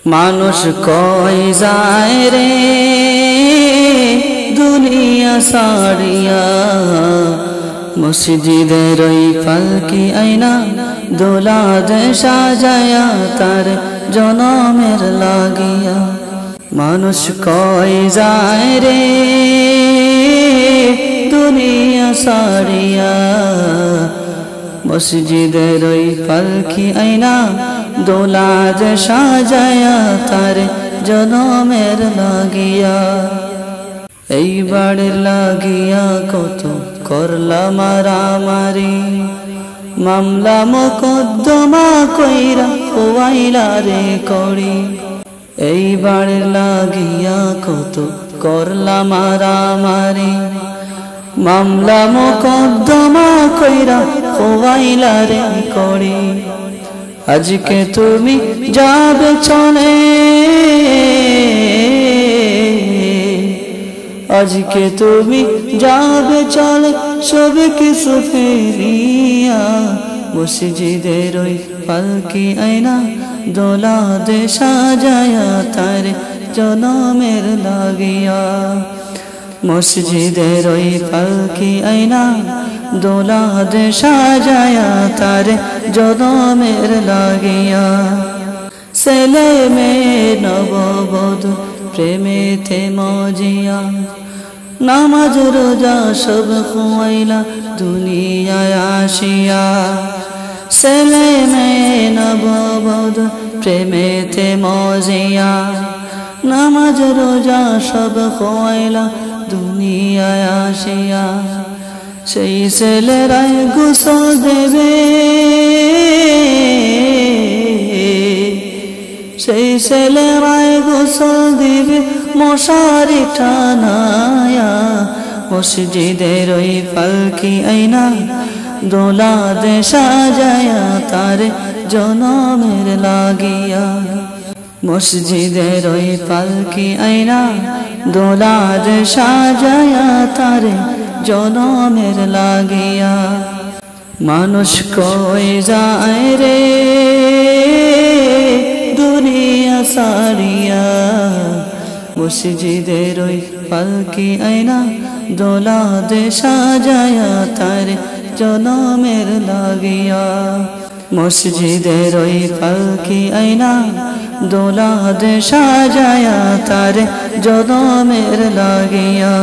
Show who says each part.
Speaker 1: মানুষ কই যায় রে দুনিয়া সারিয়া, মসজিদের ওই পালকি আইনা দোলা দে সাজায়া তার জনমের লাগিয়া। মানুষ কই যায় রে দুনিয়া সারিয়া, মসজিদের ওই পালকি আইনা দোলা দে সাজায়া তার জনমের লাগিয়া। এইবার লাগিয়া কত করলা মারামারি, মামলা মোকদ্দমা কইরা খোয়াইলা রে করি। এইবার লাগিয়া কত করলা মারামারি, মামলা মোকদ্দমা কইরা খোয়াইলা রে করি। আজকে তুমি যাবে চলে, আজকে তুমি যাবে চলে সব কিছু ফেরিয়া, মসজিদের ওই পালকি আইনা দোলা দে সাজায়া তার জনমের লাগিয়া। মসজিদের ওই পালকি আইনা দোলা দে সাজায়া তার জনমের লাগিয়া। ছেলে মেয়ে নববধূ প্রেমেতে মজিয়া, নামাজ রোজা সব খুয়াইলা দুনিয়ায় আসিয়া। ছেলে মেয়ে নববধূ প্রেমেতে মজিয়া, নামাজ রোজা সব খুয়াইলা দুনিয়ায় আসিয়া। সেই ছেলেরাই গোসল দেবে, সেই ছেলেরাই গোসল দিবে মশারি টানায়া, মসজিদের ওই পালকি আইনা দোলা দে সাজায়া তার জনমের লাগিয়া। মসজিদের ওই পালকি আইনা দোলা দে সাজায়া তার জনমের লাগিয়া। মানুষ কই যায় রে দুনিয়া সারিয়া, মসজিদের ওই পালকি আইনা দোলা দে সাজায়া তার জনমের লাগিয়া। মসজিদের ওই পালকি আইনা দোলা দে সাজায়া তার জনমের লাগিয়া।